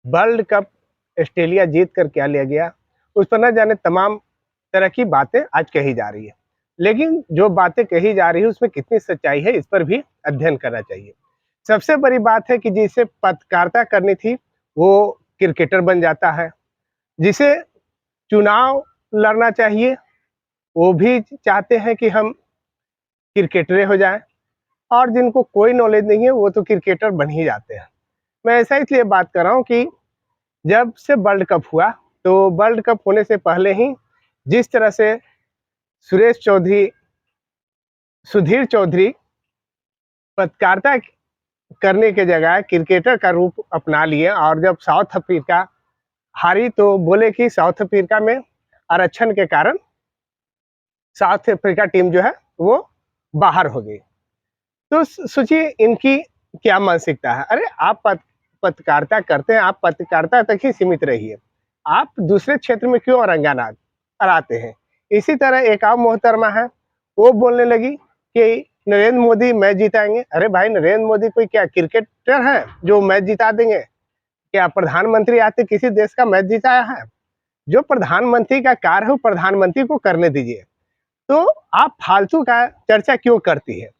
World cup Australia जीत कर क्या ले गया, उस पर न जाने तमाम तरह की बातें आज कही जा रही है। लेकिन जो बातें कही जा रही है उसमें कितनी सच्चाई है, इस पर भी अध्ययन करना चाहिए। सबसे बड़ी बात है कि जिसे पत्रकारिता करनी थी वो क्रिकेटर बन जाता है, जिसे चुनाव लड़ना चाहिए वो भी चाहते हैं कि हम क्रिकेटरे हो जाएं, और जिनको कोई नॉलेज नहीं है वो तो क्रिकेटर बन ही जाते हैं। मैं ऐसा इसलिए बात कर रहा हूँ कि जब से वर्ल्ड कप हुआ, तो वर्ल्ड कप होने से पहले ही जिस तरह से सुरेश चौधरी सुधीर चौधरी पत्रकारिता करने के जगह क्रिकेटर का रूप अपना लिए, और जब साउथ अफ्रीका हारी तो बोले कि साउथ अफ्रीका में आरक्षण के कारण साउथ अफ्रीका टीम जो है वो बाहर हो गई। तो सोचिए इनकी क्या मानसिकता है। अरे आप पत्रकारिता करते हैं, आप पत्रकारिता तक ही सीमित रहिए, आप दूसरे क्षेत्र में क्यों अरंगाना अड़ाते हैं। इसी तरह एक और मोहतरमा है, वो बोलने लगी कि नरेंद्र मोदी मैच जिताएंगे। अरे भाई, नरेंद्र मोदी कोई क्या क्रिकेटर है जो मैच जिता देंगे? क्या प्रधानमंत्री आते किसी देश का मैच जिताया है? जो प्रधानमंत्री का कार्य है वो प्रधानमंत्री को करने दीजिए, तो आप फालतू का चर्चा क्यों करती है।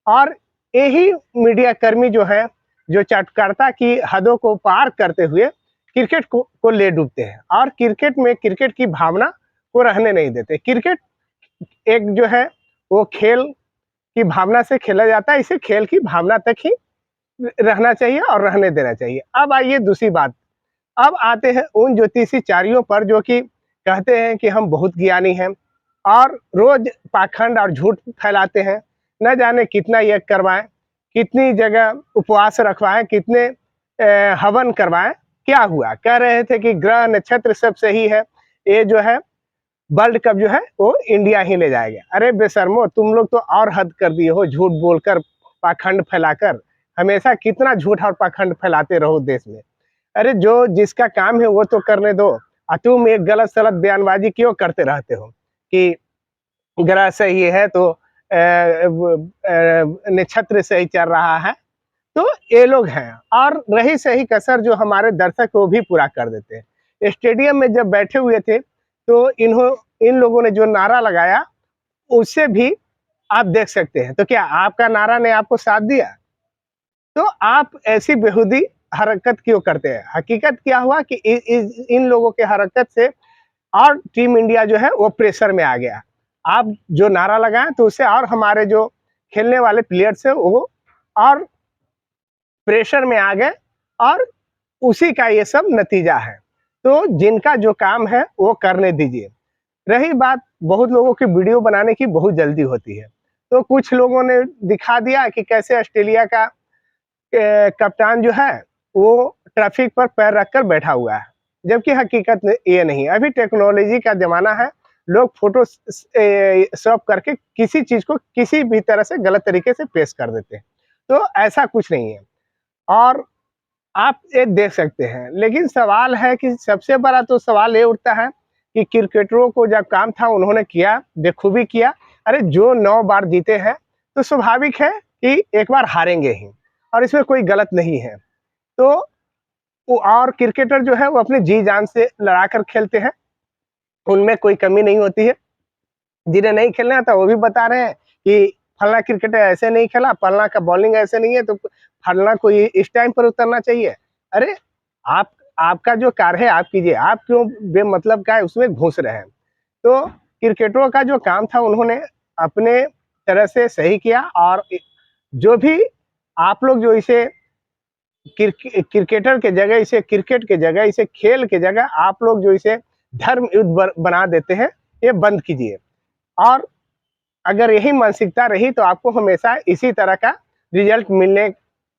और यही मीडिया कर्मी जो है, जो चटकारता की हदों को पार करते हुए क्रिकेट को ले डूबते हैं, और क्रिकेट में क्रिकेट की भावना को रहने नहीं देते। क्रिकेट एक जो है वो खेल की भावना से खेला जाता है, इसे खेल की भावना तक ही रहना चाहिए और रहने देना चाहिए। अब आइए दूसरी बात, अब आते हैं उन ज्योतिषीचार्यों पर जो कि कहते हैं कि हम बहुत ज्ञानी हैं और रोज पाखंड और झूठ फैलाते हैं। न जाने कितना यज्ञ करवाएं, कितनी जगह उपवास रखवाएं, कितने हवन करवाएं। क्या हुआ? कह रहे थे कि ग्रह नक्षत्र सब सही है, ये जो है वर्ल्ड कप जो है वो इंडिया ही ले जाएगा। अरे बेशर्मो, तुम लोग तो और हद कर दिए हो, झूठ बोलकर, पाखंड फैलाकर। हमेशा कितना झूठ और पाखंड फैलाते रहो देश में। अरे जो जिसका काम है वो तो करने दो, और तुम एक गलत सलत बयानबाजी क्यों करते रहते हो कि ग्रह सही है तो नक्षत्र सही चल रहा है। तो ये लोग हैं, और रही सही कसर जो हमारे दर्शक वो भी पूरा कर देते हैं। स्टेडियम में जब बैठे हुए थे तो इन लोगों ने जो नारा लगाया उससे भी आप देख सकते हैं। तो क्या आपका नारा ने आपको साथ दिया? तो आप ऐसी बेहूदी हरकत क्यों करते हैं? हकीकत क्या हुआ कि इन लोगों के हरकत से और टीम इंडिया जो है वो प्रेशर में आ गया। आप जो नारा लगाएं तो उससे और हमारे जो खेलने वाले प्लेयर्स है वो और प्रेशर में आ गए, और उसी का ये सब नतीजा है। तो जिनका जो काम है वो करने दीजिए। रही बात, बहुत लोगों की वीडियो बनाने की बहुत जल्दी होती है, तो कुछ लोगों ने दिखा दिया कि कैसे ऑस्ट्रेलिया का कप्तान जो है वो ट्रैफिक पर पैर रखकर बैठा हुआ है, जबकि हकीकत ये नहीं। अभी टेक्नोलॉजी का जमाना है, लोग फोटो शॉप करके किसी चीज को किसी भी तरह से गलत तरीके से पेश कर देते हैं। तो ऐसा कुछ नहीं है, और आप ये देख सकते हैं। लेकिन सवाल है कि सबसे बड़ा तो सवाल ये उठता है कि क्रिकेटरों को जब काम था उन्होंने किया, बेखूबी किया। अरे जो 9 बार जीते हैं तो स्वाभाविक है कि एक बार हारेंगे ही, और इसमें कोई गलत नहीं है। तो और क्रिकेटर जो है वो अपने जी जान से लड़ा कर खेलते हैं, उनमें कोई कमी नहीं होती है। जिन्हें नहीं खेलना आता वो भी बता रहे हैं कि फलना क्रिकेटर ऐसे नहीं खेला, फलना का बॉलिंग ऐसे नहीं है, तो फलना को इस टाइम पर उतरना चाहिए। अरे आप आपका जो कार्य है आप कीजिए, आप क्यों बेमतलब का है उसमें घुस रहे हैं। तो क्रिकेटरों का जो काम था उन्होंने अपने तरह से सही किया, और जो भी आप लोग जो इसे क्रिकेटर के जगह, इसे क्रिकेट के जगह, इसे खेल के जगह आप लोग जो इसे धर्म युद्ध बना देते हैं, ये बंद कीजिए। और अगर यही मानसिकता रही तो आपको हमेशा इसी तरह का रिजल्ट मिलने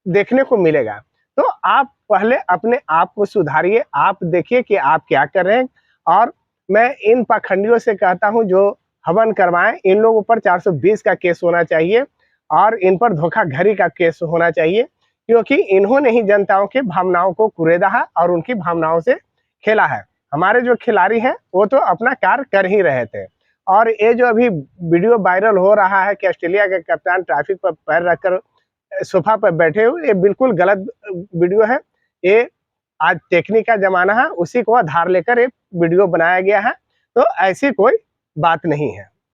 देखने को मिलेगा। तो आप पहले अपने आप को सुधारिए, आप देखिए कि आप क्या कर रहे हैं। और मैं इन पाखंडियों से कहता हूं जो हवन करवाएं, इन लोगों पर 420 का केस होना चाहिए, और इन पर धोखाधड़ी का केस होना चाहिए, क्योंकि इन्होंने ही जनताओं की भावनाओं को कुरेदा है और उनकी भावनाओं से खेला है। हमारे जो खिलाड़ी हैं वो तो अपना कार्य कर ही रहे थे। और ये जो अभी वीडियो वायरल हो रहा है कि ऑस्ट्रेलिया के कप्तान ट्रैफिक पर पैर रखकर सोफा पर बैठे हुए, ये बिल्कुल गलत वीडियो है। ये आज टेक्निक का जमाना है, उसी को आधार लेकर एक वीडियो बनाया गया है। तो ऐसी कोई बात नहीं है।